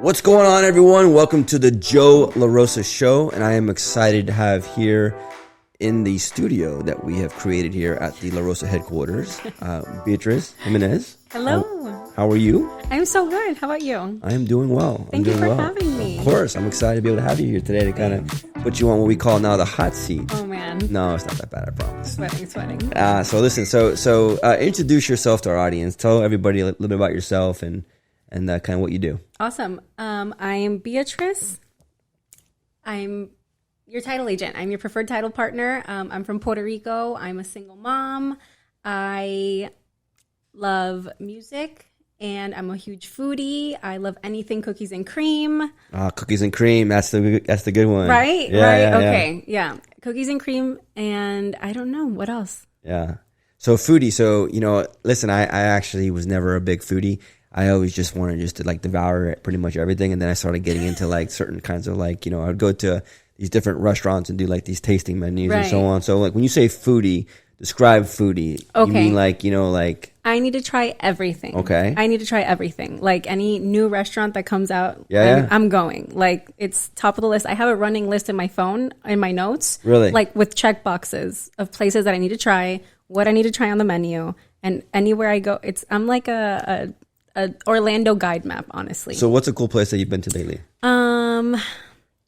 What's going on, everyone? Welcome to the Joe LaRosa Show, and I am excited to have here in the studio that we have created here at the LaRosa headquarters, Beatriz Jimenez. Hello. How are you? I'm so good. How about you? I am doing well. Thank you for having me. Of course. I'm excited to be able to have you here today to kind of put you on what we call now the hot seat. Oh, man. No, it's not that bad, I promise. Sweating. So listen, so introduce yourself to our audience. Tell everybody a little bit about yourself and kind of what you do. Awesome. I am Beatriz. I'm your title agent. I'm your preferred title partner. I'm from Puerto Rico. I'm a single mom. I love music, and I'm a huge foodie. I love anything cookies and cream. Cookies and cream. That's the good one. Right? Yeah, right? Yeah, okay. Yeah. Cookies and cream, and I don't know. What else? Yeah. So foodie. So, listen, I actually was never a big foodie. I always just wanted to like devour pretty much everything. And then I started getting into like certain kinds of like, I'd go to these different restaurants and do like these tasting menus and so on. So like when you say foodie, describe foodie. Okay. You mean like, I need to try everything. Okay. I need to try everything. Like any new restaurant that comes out, Yeah. I'm going. Like it's top of the list. I have a running list in my phone, in my notes. Really? Like with check boxes of places that I need to try, what I need to try on the menu. And anywhere I go, I'm like a Orlando guide map, honestly. So what's a cool place that you've been to lately?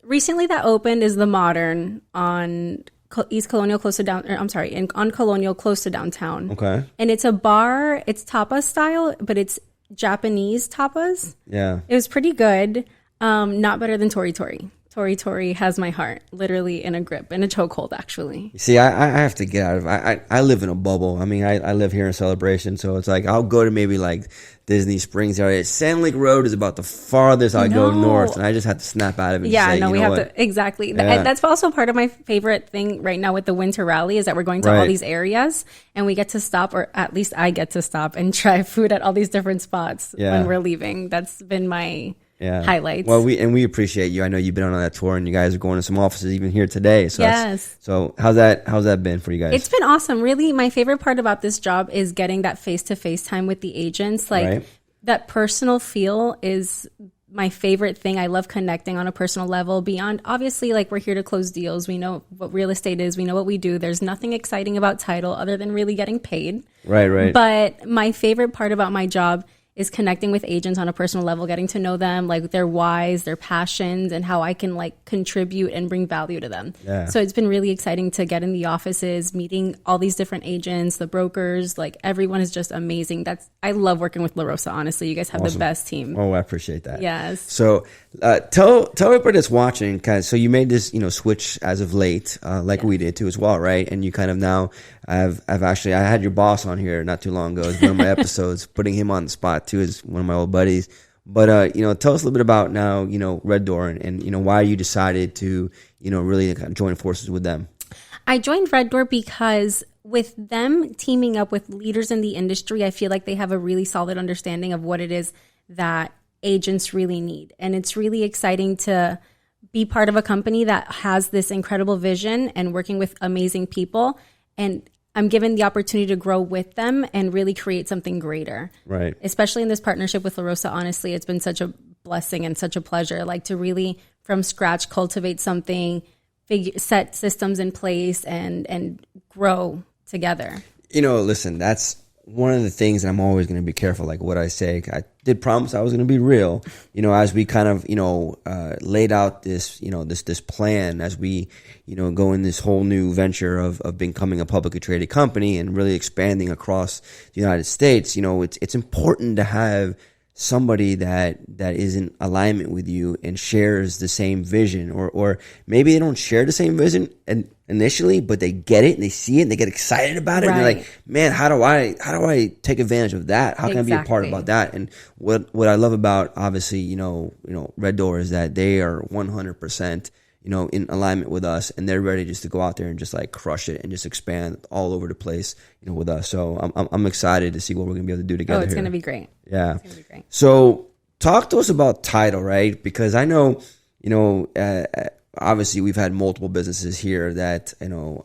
Recently that opened is the Modern on East Colonial, close to on Colonial, close to downtown. Okay. And it's a bar. It's tapas style, but it's Japanese tapas. Yeah. It was pretty good. Not better than Tori Tori. Tori Tori has my heart literally in a grip, in a chokehold, actually. See, I have to get out of I live in a bubble. I mean, I live here in Celebration, so it's like I'll go to maybe like Disney Springs area. Sand Lake Road is about the farthest I go north, and I just have to snap out of it. Yeah, and say, we have to exactly. Yeah. That's also part of my favorite thing right now with the winter rally is that we're going to all these areas, and we get to stop, or at least I get to stop and try food at all these different spots when we're leaving. That's been my highlights. Well, we appreciate you. I know you've been on that tour, and you guys are going to some offices even here today. So yes. So how's that been for you guys? It's been awesome. Really, my favorite part about this job is getting that face-to-face time with the agents. Like that personal feel is my favorite thing. I love connecting on a personal level beyond, obviously, like we're here to close deals. We know what real estate is. We know what we do. There's nothing exciting about title other than really getting paid. Right. But my favorite part about my job is connecting with agents on a personal level, getting to know them, like their whys, their passions, and how I can like contribute and bring value to them. Yeah. So it's been really exciting to get in the offices, meeting all these different agents, the brokers, like everyone is just amazing. I love working with LaRosa, honestly. You guys have the best team. Oh, I appreciate that. Yes. So tell everybody that's watching, so you made this, switch as of late, like we did too as well, right? And you kind of now I've actually, I had your boss on here not too long ago. It's one of my episodes, putting him on the spot too, is one of my old buddies. But, tell us a little bit about now, Red Door and why you decided to, really kind of join forces with them. I joined Red Door because with them teaming up with leaders in the industry, I feel like they have a really solid understanding of what it is that agents really need. And it's really exciting to be part of a company that has this incredible vision and working with amazing people. And I'm given the opportunity to grow with them and really create something greater. Right. Especially in this partnership with LaRosa, honestly, it's been such a blessing and such a pleasure, like to really from scratch cultivate something, set systems in place and grow together. Listen, that's one of the things that I'm always going to be careful, like what I say. I did promise I was going to be real, as we kind of, laid out this, this plan as we, go in this whole new venture of becoming a publicly traded company and really expanding across the United States. It's important to have somebody that is in alignment with you and shares the same vision, or maybe they don't share the same vision and initially, but they get it and they see it and they get excited about it. Right. And they're like, man, how do I take advantage of that? How can I be a part about that? And what I love about obviously, Red Door is that they are 100%, in alignment with us, and they're ready just to go out there and just like crush it and just expand all over the place, with us. So I'm excited to see what we're gonna be able to do together. Oh, it's gonna be great. Yeah. It's gonna be great. So talk to us about title, right? Because I know, obviously we've had multiple businesses here that,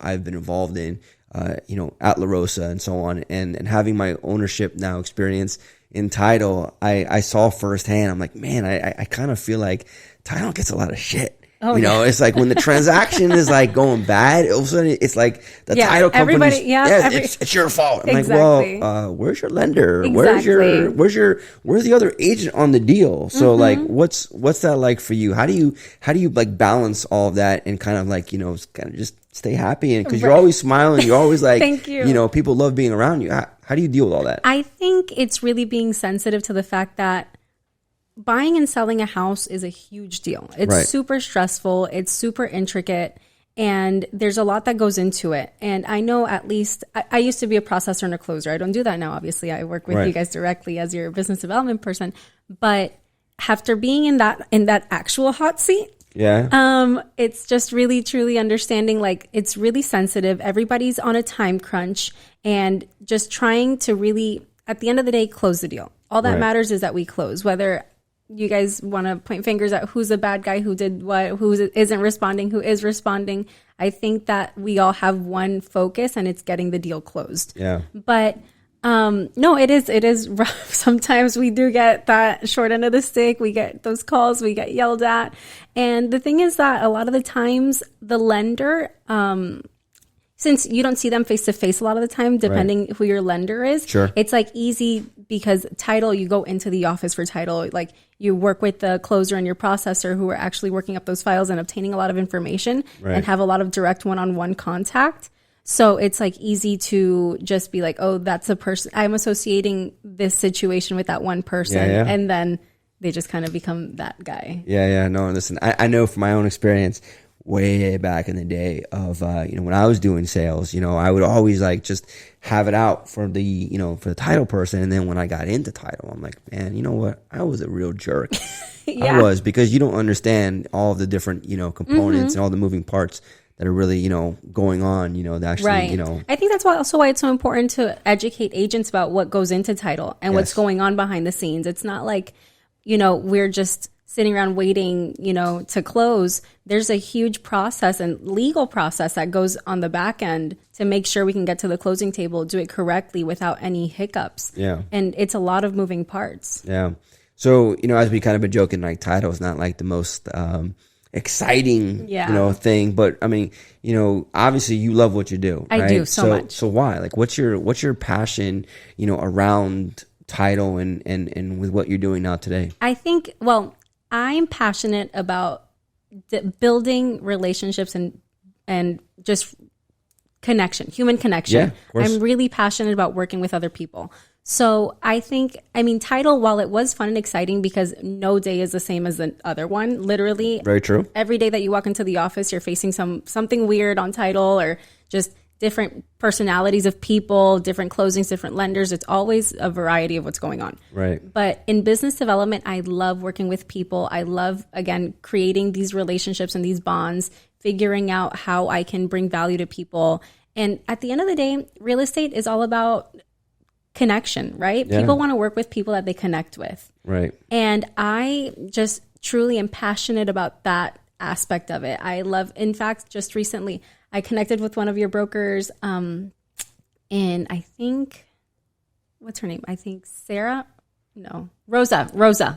I've been involved in, at LaRosa and so on, and having my ownership now experience, in title, I saw firsthand. I'm like, man, I kind of feel like title gets a lot of shit. Oh, you know, it's like when the transaction is like going bad, all of a sudden it's like the title company. It's your fault. I'm like, well, where's your lender? Exactly. Where's the other agent on the deal? So like, what's that like for you? How do you like balance all of that and kind of like, you know, kind of just stay happy? And because you're always smiling, you're always like, Thank you. You know, people love being around you. How do you deal with all that? I think it's really being sensitive to the fact that buying and selling a house is a huge deal. It's super stressful. It's super intricate. And there's a lot that goes into it. And I know at least, I used to be a processor and a closer. I don't do that now, obviously. I work with you guys directly as your business development person. But after being in that actual hot seat, it's just really, truly understanding, like, it's really sensitive. Everybody's on a time crunch and just trying to really, at the end of the day, close the deal. All that matters is that we close, whether you guys want to point fingers at who's a bad guy, who did what, who isn't responding, who is responding. I think that we all have one focus, and it's getting the deal closed. Yeah. But no, it is rough. Sometimes we do get that short end of the stick. We get those calls. We get yelled at. And the thing is that a lot of the times the lender, since you don't see them face to face a lot of the time, depending who your lender is, it's like easy because title, you go into the office for title, like you work with the closer and your processor who are actually working up those files and obtaining a lot of information and have a lot of direct one-on-one contact. So it's like easy to just be like, oh, that's a person. I'm associating this situation with that one person. And then they just kind of become that guy. No, listen, I know from my own experience, way back in the day of, you know, when I was doing sales, you know, I would always like just have it out for the, you know, for the title person. And then when I got into title, I'm like, man, you know what? I was a real jerk. I was, because you don't understand all of the different, you know, components and all the moving parts that are really, you know, going on, you know, that actually, you know. I think that's also why it's so important to educate agents about what goes into title and what's going on behind the scenes. It's not like, you know, we're just sitting around waiting, you know, to close. There's a huge process and legal process that goes on the back end to make sure we can get to the closing table, do it correctly without any hiccups. And it's a lot of moving parts. So, you know, as we kind of been joking, like title is not like the most exciting, you know, thing. But I mean, you know, obviously you love what you do. I do so much. So why? Like, what's your passion, you know, around title and with what you're doing now today? I think, well, I'm passionate about building relationships and just connection, human connection. I'm really passionate about working with other people. So I think, I mean, title, while it was fun and exciting because no day is the same as the other one, literally. Very true. Every day that you walk into the office, you're facing something weird on title or just different personalities of people, different closings, different lenders. It's always a variety of what's going on. But in business development, I love working with people. I love, again, creating these relationships and these bonds, figuring out how I can bring value to people. And at the end of the day, real estate is all about connection, right? People want to work with people that they connect with. And I just truly am passionate about that aspect of it. I love, in fact, just recently, I connected with one of your brokers, and I think, what's her name? I think Sarah. No, Rosa.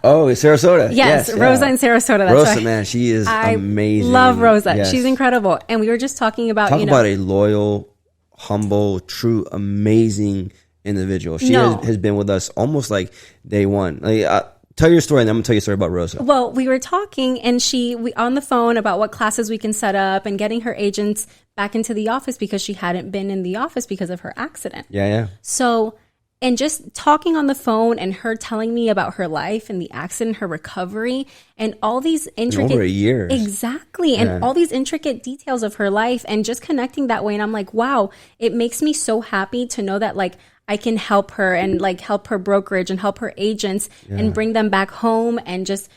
Oh, in Sarasota. Yes, Rosa in Sarasota. That's Rosa, right. Man, she is amazing. Love Rosa. She's incredible. And we were just talking about, about a loyal, humble, true, amazing individual. She has been with us almost like day one. Like, tell your story, and I'm going to tell you a story about Rosa. Well, we were talking, and we on the phone about what classes we can set up and getting her agents back into the office because she hadn't been in the office because of her accident. So, and just talking on the phone and her telling me about her life and the accident, her recovery, and all these intricate... over a year. Exactly. And all these intricate details of her life and just connecting that way. And I'm like, wow, it makes me so happy to know that, like, I can help her and like help her brokerage and help her agents and bring them back home and just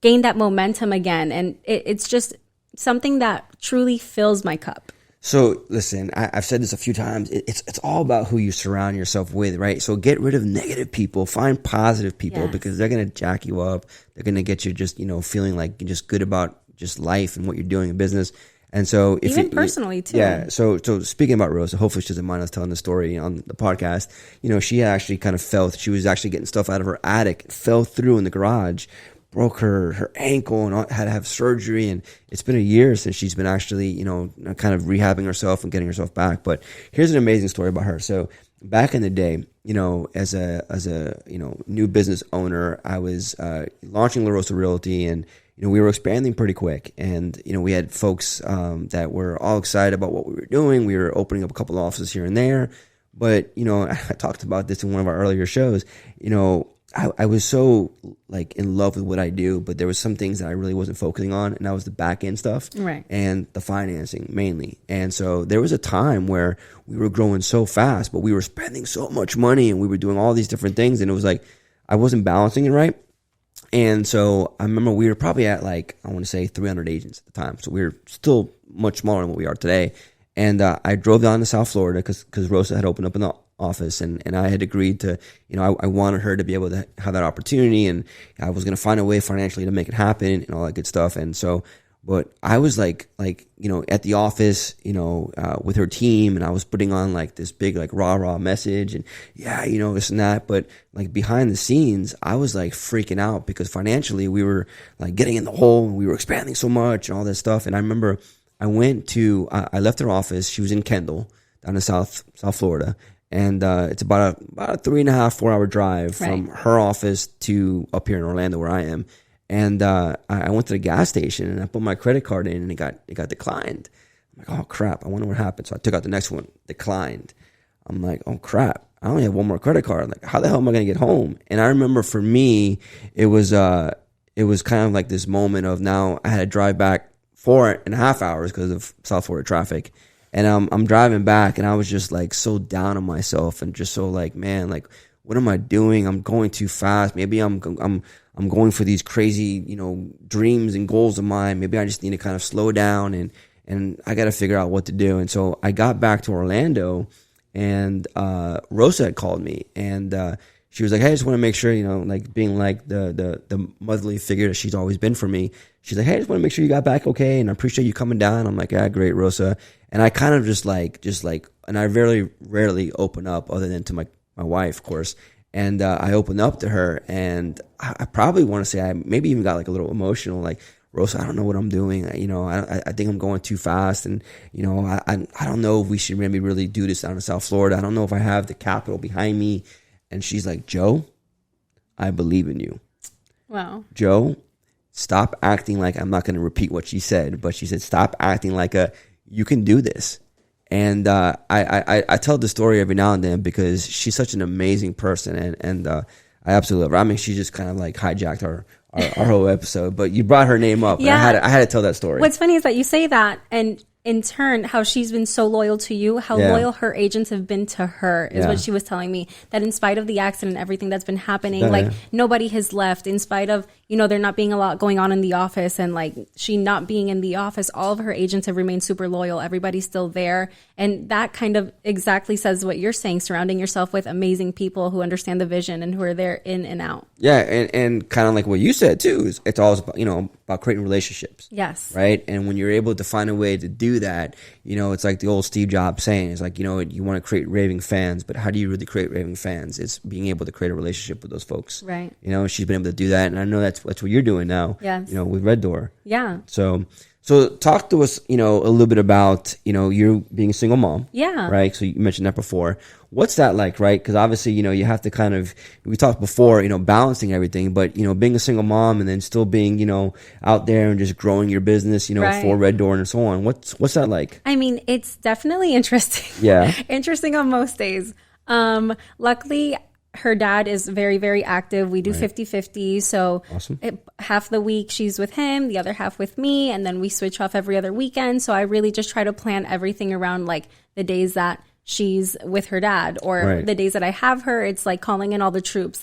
gain that momentum again. And it's just something that truly fills my cup. So listen, I've said this a few times. It's all about who you surround yourself with, right? So get rid of negative people, find positive people because they're going to jack you up. They're going to get you just, you know, feeling like you're just good about just life and what you're doing in business. And so even personally too. Yeah. So speaking about Rosa, hopefully she doesn't mind us telling the story on the podcast. She actually kind of she was actually getting stuff out of her attic, fell through in the garage, broke her ankle, and had to have surgery. And it's been a year since she's been actually, kind of rehabbing herself and getting herself back. But here's an amazing story about her. So back in the day, as a new business owner, I was launching Rosa Realty, and we were expanding pretty quick, and we had folks that were all excited about what we were doing. We were opening up a couple of offices here and there, but I talked about this in one of our earlier shows. I was so in love with what I do, but there was some things that I really wasn't focusing on, and that was the back end stuff, right, and the financing mainly. And so there was a time where we were growing so fast, but we were spending so much money, and we were doing all these different things, and it was like I wasn't balancing it right. And so I remember we were probably at I want to say 300 agents at the time. So we were still much smaller than what we are today. And I drove down to South Florida because Rosa had opened up an office, and I had agreed to, I wanted her to be able to have that opportunity, and I was going to find a way financially to make it happen and all that good stuff. And so, but I was at the office, with her team, and I was putting on this big rah message, and this and that. But behind the scenes, I was freaking out because financially we were getting in the hole, and we were expanding so much and all that stuff. And I remember I left her office. She was in Kendall down in South Florida. And it's about a 3.5-4 hour drive from her office to up here in Orlando where I am. And I went to the gas station, and I put my credit card in, and it got declined. I'm like, oh crap! I wonder what happened. So I took out the next one, declined. I'm like, oh crap! I only have one more credit card. I'm like, how the hell am I gonna get home? And I remember for me, it was kind of this moment of now I had to drive back 4.5 hours because of South Florida traffic. And I'm driving back, and I was just so down on myself, and just so man, what am I doing? I'm going too fast. Maybe I'm going for these crazy, dreams and goals of mine. Maybe I just need to kind of slow down, and I got to figure out what to do. And so I got back to Orlando, and Rosa had called me, and she was like, hey, I just want to make sure, being the motherly figure that she's always been for me. She's like, hey, I just want to make sure you got back okay, and I appreciate you coming down. I'm like, yeah, great, Rosa. And I kind of just and I very rarely open up other than to my wife, of course. And I opened up to her, and I probably want to say I maybe even got a little emotional, Rosa, I don't know what I'm doing. I think I'm going too fast, and I don't know if we should maybe really do this down in South Florida. I don't know if I have the capital behind me. And she's like, Joe, I believe in you. Wow. Joe, stop acting like, I'm not going to repeat what she said, but she said, stop acting like you can do this. And I tell the story every now and then because she's such an amazing person, and I absolutely love her. I mean, she just kind of hijacked our whole episode, but you brought her name up, yeah. and I had to tell that story. What's funny is that you say that, and in turn, how she's been so loyal to you, how loyal her agents have been to her is what she was telling me. That in spite of the accident, everything that's been happening, nobody has left. In spite of, there not being a lot going on in the office, and she not being in the office, all of her agents have remained super loyal. Everybody's still there. And that kind of exactly says what you're saying, surrounding yourself with amazing people who understand the vision and who are there in and out. Yeah, and kind of like what you said too, is it's all about, about creating relationships. Yes. Right? And when you're able to find a way to do that, it's like the old Steve Jobs saying, it's like, you want to create raving fans, but how do you really create raving fans? It's being able to create a relationship with those folks. Right. She's been able to do that, and I know that's what you're doing now. Yes. With Red Door. Yeah. So talk to us, a little bit about, you being a single mom. Yeah. Right. So you mentioned that before. What's that like, right? Because obviously, you have to kind of, we talked before, balancing everything, but, being a single mom and then still being, out there and just growing your business, for Red Door and so on. What's that like? I mean, it's definitely interesting. Yeah. Interesting on most days. Luckily, her dad is very, very active. We do 50-50. So awesome. Half the week she's with him, the other half with me. And then we switch off every other weekend. So I really just try to plan everything around the days that she's with her dad, or the days that I have her. It's calling in all the troops,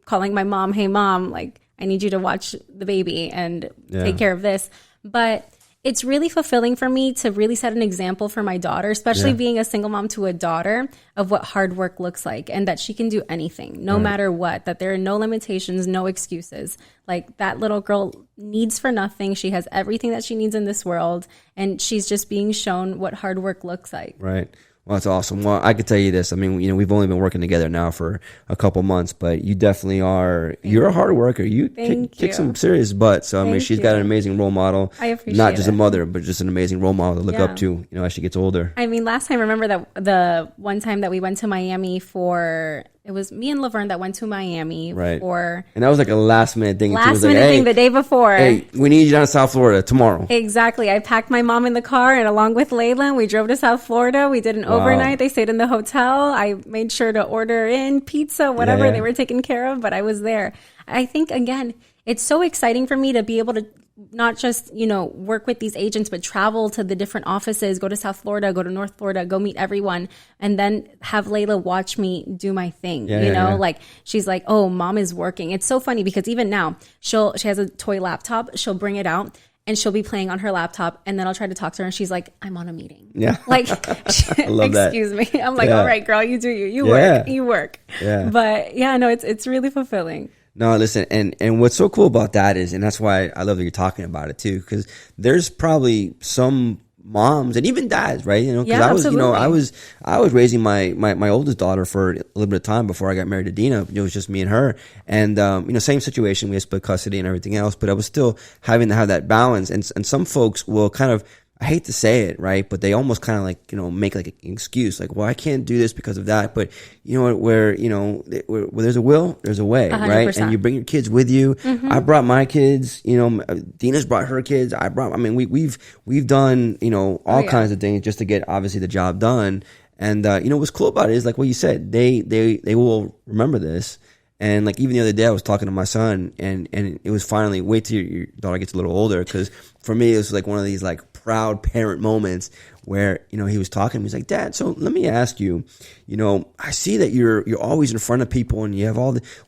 calling my mom, hey mom, I need you to watch the baby and take care of this. But it's really fulfilling for me to really set an example for my daughter, especially being a single mom to a daughter, of what hard work looks like and that she can do anything, no matter what, that there are no limitations, no excuses. Like, that little girl needs for nothing. She has everything that she needs in this world, and she's just being shown what hard work looks like. Right. Well, that's awesome. Well, I could tell you this. I mean, we've only been working together now for a couple months, but you definitely you're a hard worker. You kick some serious butt. So, I mean, she's got an amazing role model. I appreciate not just it. a mother, but just an amazing role model to look up to, as she gets older. I mean, last time, remember that the one time that we went to Miami it was me and Laverne that went to Miami for... And that was like a last minute thing. Thing the day before. Hey, we need you down to South Florida tomorrow. Exactly. I packed my mom in the car, and along with Layla, we drove to South Florida. We did an overnight. They stayed in the hotel. I made sure to order in pizza, whatever they were taken care of, but I was there. I think, again, it's so exciting for me to be able to not just, work with these agents, but travel to the different offices, go to South Florida, go to North Florida, go meet everyone, and then have Layla watch me do my thing. Like, she's like, oh, mom is working. It's so funny because even now she has a toy laptop. She'll bring it out and she'll be playing on her laptop, and then I'll try to talk to her and she's like, I'm on a meeting. Yeah. Like, I love that. Excuse me. I'm like, all right, girl, you do you. You work. Yeah. But yeah, no, it's really fulfilling. No, listen, and what's so cool about that is, and that's why I love that you're talking about it too, because there's probably some moms and even dads, right? Because I was raising my oldest daughter for a little bit of time before I got married to Dina. It was just me and her, and same situation. We had split custody and everything else, but I was still having to have that balance. And some folks will kind of, I hate to say it, right, but they almost kind of like, make like an excuse, like, well, I can't do this because of that. But where there's a will, there's a way, 100%. Right? And you bring your kids with you. Mm-hmm. I brought my kids, Dina's brought her kids. We've done, all kinds of things just to get obviously the job done. And, what's cool about it is like what you said, they will remember this. And like even the other day I was talking to my son and it was finally, wait till your daughter gets a little older. Cause for me, it was like one of these like proud parent moments where, he was talking to me. He's like, Dad, so let me ask you, I see that you're always in front of people and you have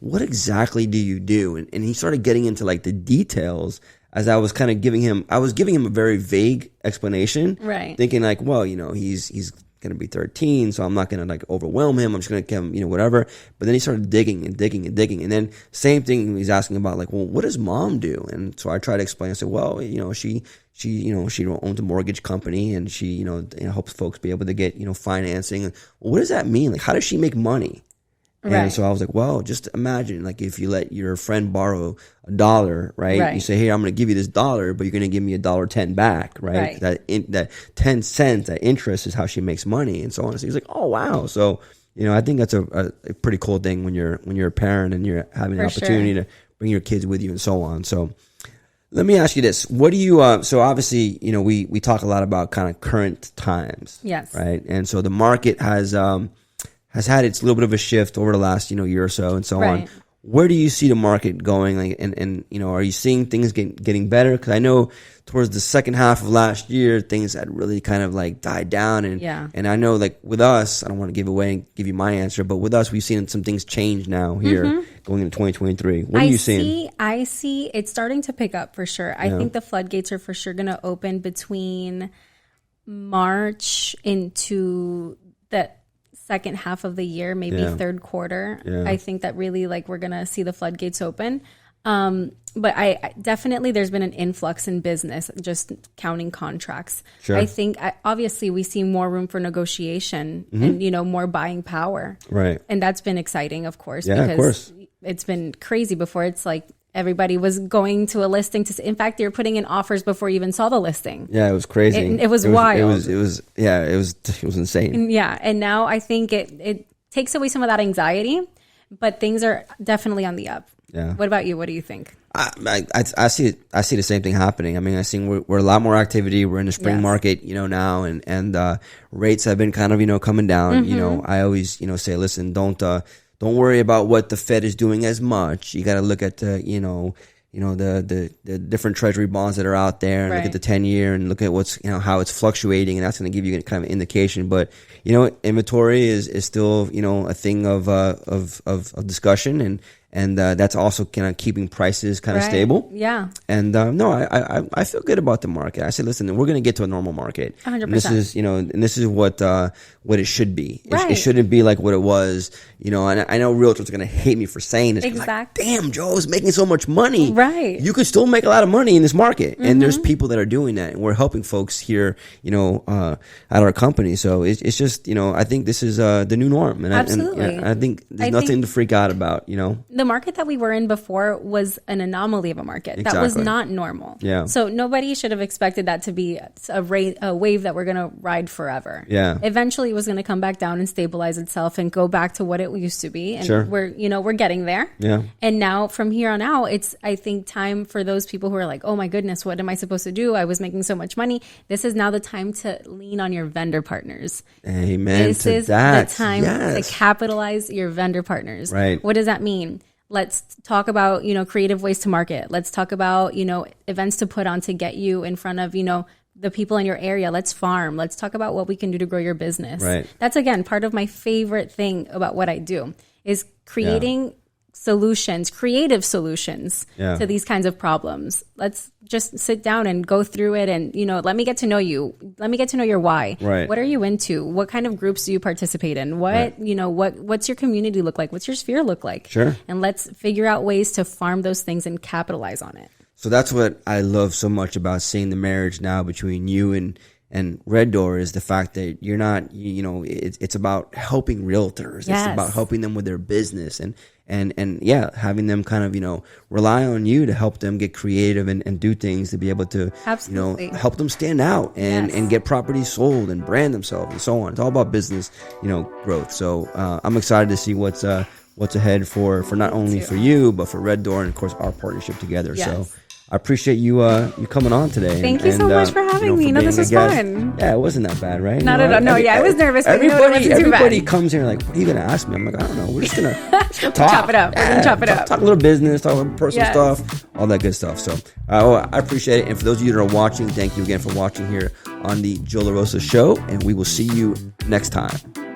what exactly do you do? And he started getting into like the details as I was kind of giving him a very vague explanation. Right. Thinking like, well, he's going to be 13, so I'm not going to like overwhelm him. I'm just going to give him, whatever. But then he started digging and digging and digging. And then same thing, he's asking about like, well, what does mom do? And so I tried to explain. I said, well, she owns a mortgage company and she, helps folks be able to get, financing. Well, what does that mean? Like, how does she make money? Right. And so I was like, well, just imagine like if you let your friend borrow $1, right? You say, hey, I'm going to give you this $1, but you're going to give me $1.10 back, right? That 10 cents, that interest is how she makes money, and so on. So he's like, oh wow. So I think that's a pretty cool thing when you're a parent and you're having an opportunity to bring your kids with you and so on. So let me ask you this: what do you? So obviously, we talk a lot about kind of current times, yes, right? And so the market has had its little bit of a shift over the last, year or so and so on. Where do you see the market going? Like, and are you seeing things getting better? Because I know towards the second half of last year, things had really kind of like died down. And I know like with us, I don't want to give you my answer, but with us, we've seen some things change now here going into 2023. What are you seeing? I see it's starting to pick up for sure. I think the floodgates are for sure going to open between March into the second half of the year, maybe third quarter. I think that really like we're gonna see the floodgates open. But I definitely there's been an influx in business, just counting contracts. Sure. I think obviously we see more room for negotiation and more buying power. Right. And that's been exciting, of course, because it's been crazy before. It's like everybody was going to a listing in fact, they were putting in offers before you even saw the listing. Yeah, it was crazy. It was wild. It was insane. Yeah. And now I think it takes away some of that anxiety, but things are definitely on the up. Yeah. What about you? What do you think? I see the same thing happening. I mean, I think we're a lot more activity. We're in the spring market, now, and rates have been kind of, coming down. I always, say, listen, don't worry about what the Fed is doing as much. You got to look at the, the different treasury bonds that are out there and look at the 10-year and look at what's, how it's fluctuating. And that's going to give you kind of an indication. But, inventory is still, a thing of discussion. and that's also kind of keeping prices kind of stable. Yeah. And no, I feel good about the market. I said, listen, we're going to get to a normal market. 100%. And this is what it should be. Right. It shouldn't be like what it was, And I know realtors are going to hate me for saying this. Exactly. Like, damn, Joe's making so much money. Right. You could still make a lot of money in this market, and there's people that are doing that, and we're helping folks here, at our company. So it's just, I think this is the new norm, and Absolutely. I think there's nothing to freak out about. The market that we were in before was an anomaly of a market. Exactly. That was not normal. Yeah. So nobody should have expected that to be a wave that we're going to ride forever. Yeah. Eventually, it was going to come back down and stabilize itself and go back to what it used to be. And Sure. we're getting there. Yeah. And now from here on out, it's, I think, time for those people who are like, oh my goodness, what am I supposed to do? I was making so much money. This is now the time to lean on your vendor partners. Amen. This to is that. the time to capitalize your vendor partners. Right. What does that mean? Let's talk about, creative ways to market. Let's talk about, events to put on to get you in front of, the people in your area. Let's farm. Let's talk about what we can do to grow your business. Right. That's, again, part of my favorite thing about what I do is creating creative solutions to these kinds of problems. Let's just sit down and go through it and, let me get to know you. Let me get to know your why. Right. What are you into? What kind of groups do you participate in? What, what's your community look like? What's your sphere look like? Sure. And let's figure out ways to farm those things and capitalize on it. So that's what I love so much about seeing the marriage now between you and Red Door is the fact that you're not, it's about helping realtors. Yes. It's about helping them with their business and having them kind of, rely on you to help them get creative and do things to be able to, Absolutely. help them stand out and get properties sold and brand themselves and so on. It's all about business, growth. So I'm excited to see what's ahead for not only for you, but for Red Door and of course our partnership together. Yes. So I appreciate you coming on today. Thank you so much for having me. No, this was fun. Yeah, it wasn't that bad, right? Not at all. No, I was nervous, but it wasn't too bad. Everybody comes here like, what are you going to ask me? I'm like, I don't know. We're just going to talk. Chop it up. We're going to chop it up. Talk a little business, talk a little personal stuff, all that good stuff. So I appreciate it. And for those of you that are watching, thank you again for watching here on the Joe LaRosa Show. And we will see you next time.